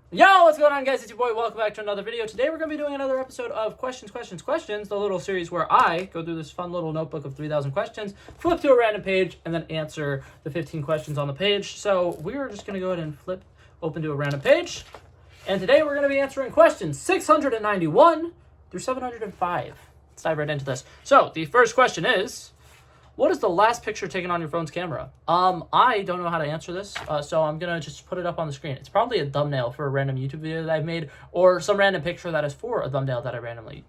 Yo, what's going on, guys? It's your boy. Welcome back to another video. Today we're going to be doing another episode of Questions, the little series where I go through this fun little notebook of 3,000 questions, flip to a random page, and then answer the 15 questions on the page. So we're just going to go ahead and open to a random page. And today we're going to be answering questions 691 through 705. Let's dive right into this. So the first question is, what is the last picture taken on your phone's camera? I don't know how to answer this, so I'm going to just put it up on the screen. It's probably a thumbnail for a random YouTube video that I've made, or some random picture that is for a thumbnail that I randomly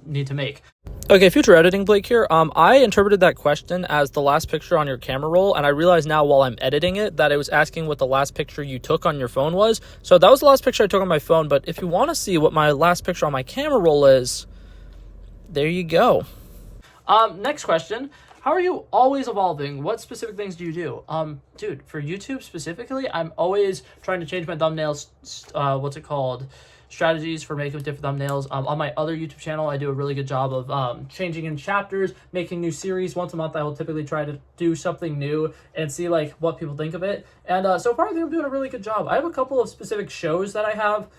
need to make. Okay, future editing Blake here. I interpreted that question as the last picture on your camera roll, and I realize now while I'm editing it that it was asking what the last picture you took on your phone was. So that was the last picture I took on my phone, but if you want to see what my last picture on my camera roll is, there you go. Next question. How are you always evolving? What specific things do you do? Dude, for YouTube specifically, I'm always trying to change my thumbnails, strategies for making different thumbnails. On my other YouTube channel, I do a really good job of changing in chapters, making new series. Once a month, I will typically try to do something new and see like what people think of it. And so far, I think I'm doing a really good job. I have a couple of specific shows that I have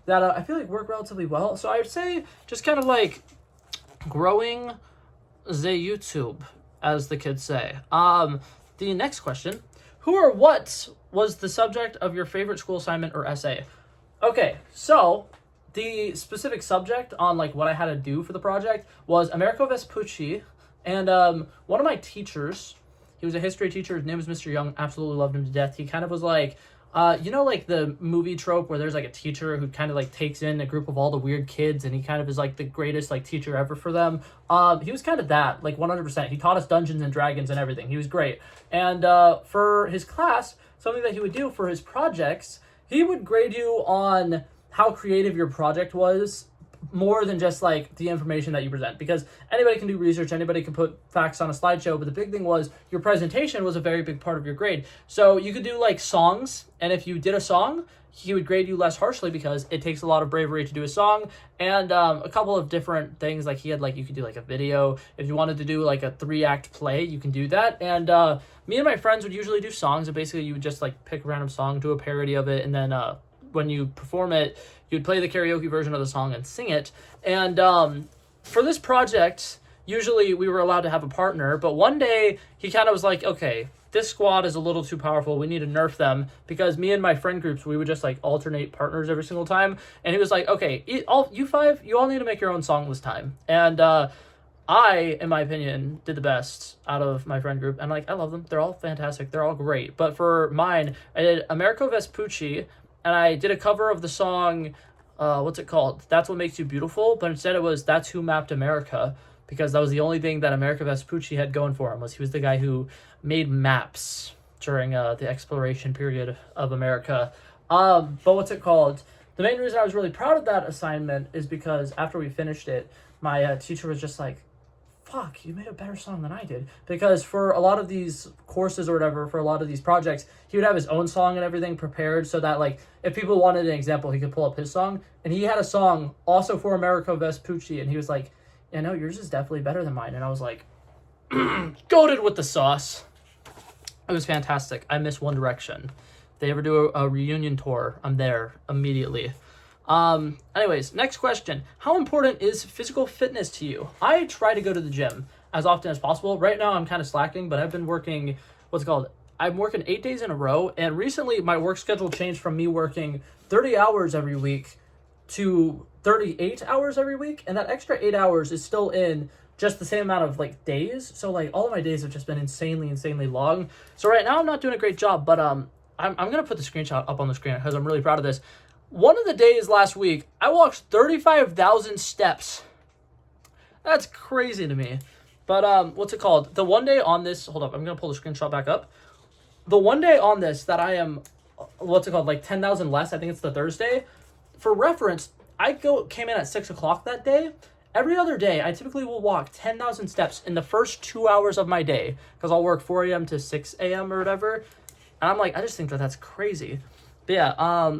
that I feel like work relatively well. So I would say just kind of like growing the YouTube, as the kids say. The next question, who or what was the subject of your favorite school assignment or essay? Okay, so the specific subject on like what I had to do for the project was Americo Vespucci, and one of my teachers, he was a history teacher, his name was Mr. Young, absolutely loved him to death. He kind of was like, like the movie trope where there's like a teacher who kind of like takes in a group of all the weird kids and he kind of is like the greatest like teacher ever for them. He was kind of that, like 100%. He taught us Dungeons and Dragons and everything. He was great. And for his class, something that he would do for his projects, he would grade you on how creative your project was, more than just like the information that you present, because anybody can do research, anybody can put facts on a slideshow, but the big thing was your presentation was a very big part of your grade. So you could do like songs, and if you did a song, he would grade you less harshly because it takes a lot of bravery to do a song, and a couple of different things. Like he had like, you could do like a video. If you wanted to do like a 3-act play, you can do that. And me and my friends would usually do songs, and basically you would just like pick a random song, do a parody of it, and then when you perform it, you'd play the karaoke version of the song and sing it. And for this project, usually we were allowed to have a partner, but one day he kind of was like, okay, this squad is a little too powerful. We need to nerf them, because me and my friend groups, we would just like alternate partners every single time. And he was like, okay, you all need to make your own song this time. And I, in my opinion, did the best out of my friend group. And like, I love them. They're all fantastic. They're all great. But for mine, I did Americo Vespucci, and I did a cover of the song, That's What Makes You Beautiful, but instead it was That's Who Mapped America, because that was the only thing that Americo Vespucci had going for him, was he was the guy who made maps during the exploration period of America. The main reason I was really proud of that assignment is because after we finished it, my teacher was just like, fuck, you made a better song than I did. Because for a lot of these courses or whatever, for a lot of these projects, he would have his own song and everything prepared so that, like, if people wanted an example, he could pull up his song. And he had a song also for Americo Vespucci, and he was like, yeah, no, yours is definitely better than mine. And I was like, goated with the sauce. It was fantastic. I miss One Direction. If they ever do a reunion tour, I'm there immediately. Anyways, next question. How important is physical fitness to you? I try to go to the gym as often as possible. Right now I'm kind of slacking, but I've been working, I'm working 8 days in a row, and recently my work schedule changed from me working 30 hours every week to 38 hours every week, and that extra 8 hours is still in just the same amount of like days. So like all of my days have just been insanely long. So right now I'm not doing a great job, but I'm gonna put the screenshot up on the screen because I'm really proud of this. One of the days last week, I walked 35,000 steps. That's crazy to me. But the one day on this, hold up, I'm going to pull the screenshot back up. The one day on this that I am, like 10,000 less, I think it's the Thursday. For reference, came in at 6 o'clock that day. Every other day, I typically will walk 10,000 steps in the first 2 hours of my day, because I'll work 4 a.m. to 6 a.m. or whatever. And I'm like, I just think that that's crazy. But yeah,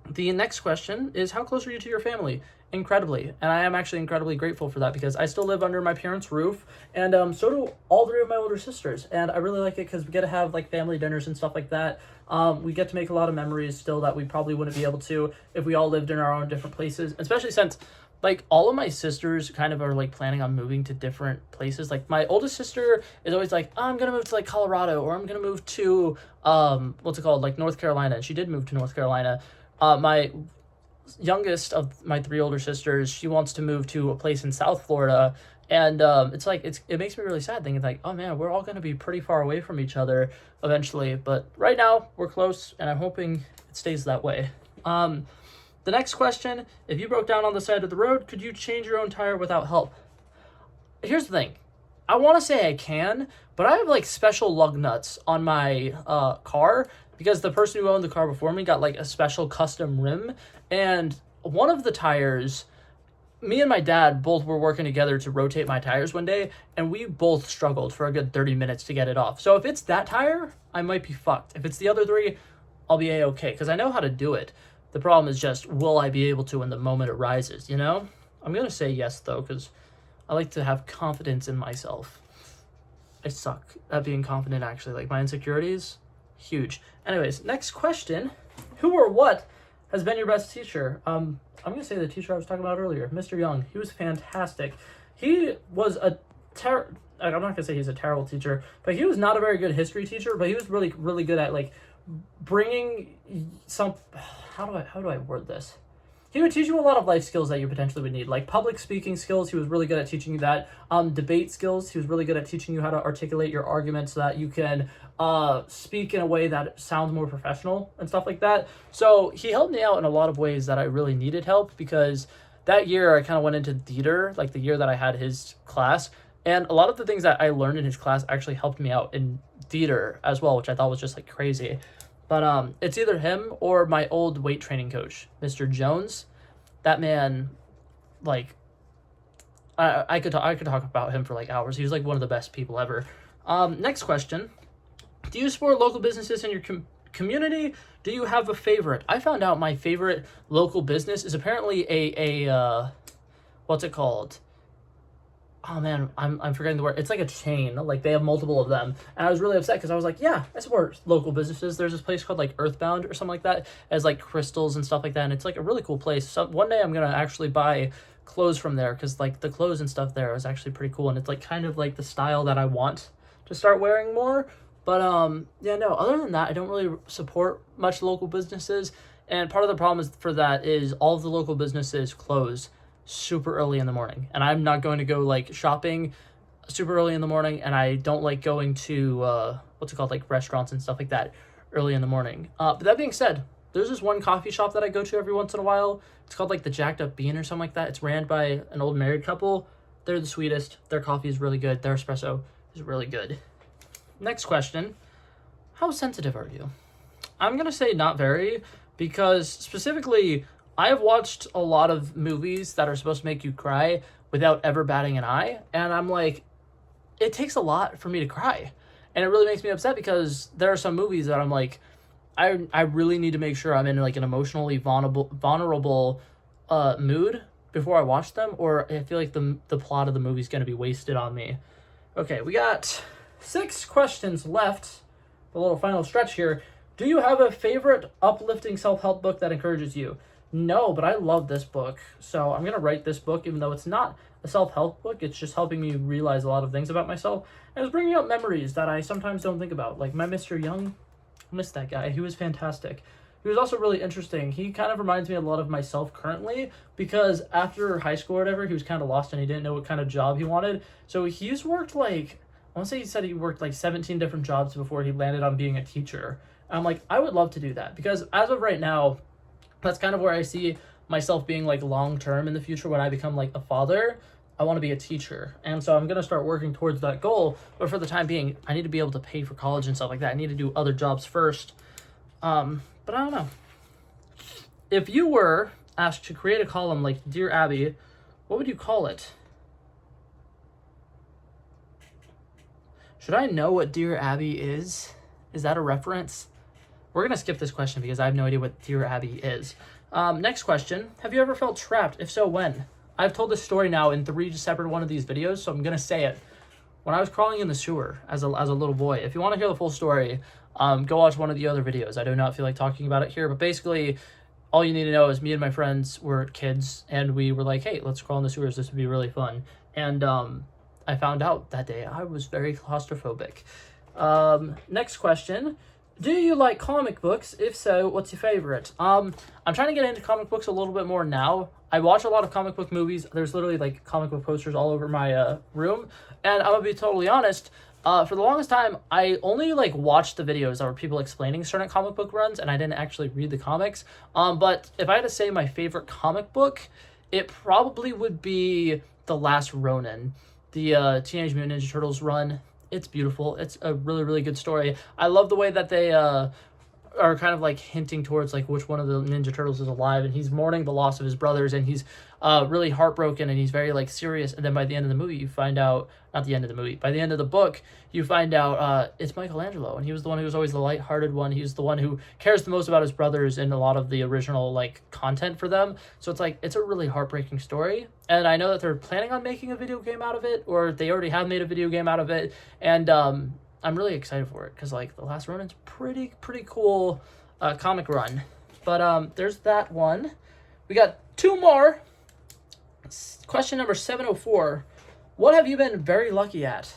the next question is, how close are you to your family? incredibly, and I am actually incredibly grateful for that because I still live under my parents' roof, and so do all three of my older sisters, and I really like it because we get to have like family dinners and stuff like that. We get to make a lot of memories still that we probably wouldn't be able to if we all lived in our own different places, especially since like all of my sisters kind of are like planning on moving to different places. Like my oldest sister is always like, oh, I'm gonna move to like Colorado, or I'm gonna move to what's it called, like North Carolina, and she did move to North Carolina. My youngest of my three older sisters, she wants to move to a place in South Florida, and it's like it makes me really sad thinking like, oh man, we're all going to be pretty far away from each other eventually, but right now we're close, and I'm hoping it stays that way. The next question: if you broke down on the side of the road, could you change your own tire without help? Here's the thing. I want to say I can, but I have like special lug nuts on my car because the person who owned the car before me got like a special custom rim, and one of the tires, me and my dad both were working together to rotate my tires one day, and we both struggled for a good 30 minutes to get it off. So if it's that tire, I might be fucked. If it's the other three, I'll be a-okay because I know how to do it. The problem is just, will I be able to when the moment arises, you know? I'm going to say yes, though, because I like to have confidence in myself. I suck at being confident, actually. Like, my insecurities, huge. Anyways, next question. Who or what has been your best teacher? I'm going to say the teacher I was talking about earlier, Mr. Young. He was fantastic. He was I'm not going to say he's a terrible teacher, but he was not a very good history teacher, but he was really, really good at, like, bringing some... How do I word this? He would teach you a lot of life skills that you potentially would need, like public speaking skills. He was really good at teaching you that. Debate skills. He was really good at teaching you how to articulate your arguments so that you can speak in a way that sounds more professional and stuff like that. So he helped me out in a lot of ways that I really needed help, because that year I kind of went into theater, like the year that I had his class, and a lot of the things that I learned in his class actually helped me out in theater as well, which I thought was just like crazy. But it's either him or my old weight training coach, Mr. Jones. That man, like, I could talk about him for like hours. He was like one of the best people ever. Next question: do you support local businesses in your community? Do you have a favorite? I found out my favorite local business is apparently a what's it called? Oh man, I'm forgetting the word. It's like a chain. Like they have multiple of them. And I was really upset because I was like, yeah, I support local businesses. There's this place called like Earthbound or something like that. It has like crystals and stuff like that. And it's like a really cool place. So one day I'm going to actually buy clothes from there, because like the clothes and stuff there is actually pretty cool. And it's like kind of like the style that I want to start wearing more. But yeah, no, other than that, I don't really support much local businesses. And part of the problem is for that is all of the local businesses close super early in the morning, and I'm not going to go like shopping super early in the morning, and I don't like going to what's it called, like restaurants and stuff like that early in the morning. But that being said, there's this one coffee shop that I go to every once in a while. It's called like the Jacked Up Bean or something like that. It's ran by an old married couple. They're the sweetest. Their coffee is really good. Their espresso is really good. Next question: how sensitive are you? I'm gonna say not very, because specifically I have watched a lot of movies that are supposed to make you cry without ever batting an eye, and I'm like, it takes a lot for me to cry, and it really makes me upset, because there are some movies that I'm like, I really need to make sure I'm in like an emotionally vulnerable mood before I watch them, or I feel like the plot of the movie is going to be wasted on me. Okay, we got 6 questions left, the little final stretch here. Do you have a favorite uplifting self-help book that encourages you? No, but I love this book, so I'm going to write this book, even though it's not a self-help book. It's just helping me realize a lot of things about myself, and it's bringing up memories that I sometimes don't think about, like my Mr. Young. I miss that guy. He was fantastic. He was also really interesting. He kind of reminds me a lot of myself currently, because after high school or whatever, he was kind of lost and he didn't know what kind of job he wanted, so he's worked like, I want to say he said he worked like 17 different jobs before he landed on being a teacher. And I'm like, I would love to do that, because as of right now, that's kind of where I see myself being like long term in the future. When I become like a father, I want to be a teacher, and so I'm going to start working towards that goal. But for the time being, I need to be able to pay for college and stuff like that. I need to do other jobs first. But I don't know. If you were asked to create a column like Dear Abby, what would you call it? Should I know what Dear Abby is? Is that a reference? We're going to skip this question because I have no idea what Dear Abby is. Next question. Have you ever felt trapped? If so, when? I've told this story now in 3 separate one of these videos, so I'm going to say it. When I was crawling in the sewer as a little boy, if you want to hear the full story, go watch one of the other videos. I do not feel like talking about it here, but basically, all you need to know is me and my friends were kids, and we were like, hey, let's crawl in the sewers. This would be really fun. And I found out that day I was very claustrophobic. Next question. Do you like comic books? If so, what's your favorite? I'm trying to get into comic books a little bit more now. I watch a lot of comic book movies. There's literally like comic book posters all over my room. And I'm gonna be totally honest, for the longest time, I only like watched the videos that were people explaining certain comic book runs, and I didn't actually read the comics. But if I had to say my favorite comic book, it probably would be The Last Ronin, the Teenage Mutant Ninja Turtles run. It's beautiful. It's a really, really good story. I love the way that they are kind of like hinting towards like which one of the Ninja Turtles is alive, and he's mourning the loss of his brothers, and he's really heartbroken, and he's very like serious. And then by the end of the movie, you find out, not the end of the movie, by the end of the book, you find out it's Michelangelo, and he was the one who was always the lighthearted one. He was the one who cares the most about his brothers in a lot of the original like content for them. So it's like, it's a really heartbreaking story. And I know that they're planning on making a video game out of it, or they already have made a video game out of it. And I'm really excited for it because like The Last Ronin's pretty cool comic run. But there's that one. We got 2 more. Question number 704. What have you been very lucky at?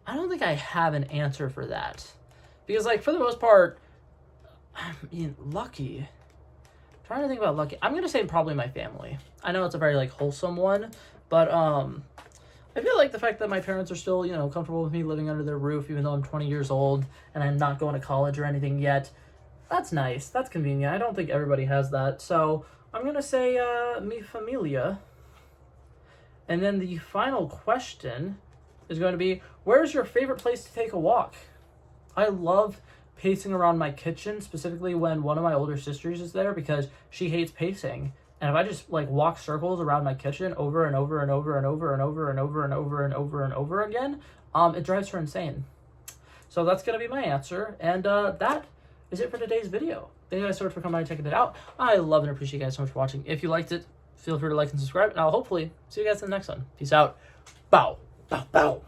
I don't think I have an answer for that. Because like for the most part, I mean, lucky. I'm trying to think about lucky. I'm going to say probably my family. I know it's a very like wholesome one, but I feel like the fact that my parents are still, you know, comfortable with me living under their roof, even though I'm 20 years old and I'm not going to college or anything yet, that's nice. That's convenient. I don't think everybody has that. So I'm going to say mi familia. And then the final question is going to be, where's your favorite place to take a walk? I love pacing around my kitchen, specifically when one of my older sisters is there because she hates pacing. And if I just like walk circles around my kitchen over and over and over and over and over and over and over and over and over again, it drives her insane. So that's going to be my answer. And that is it for today's video. Thank you guys so much for coming by and checking it out. I love and appreciate you guys so much for watching. If you liked it, feel free to like and subscribe. And I'll hopefully see you guys in the next one. Peace out. Bow. Bow. Bow.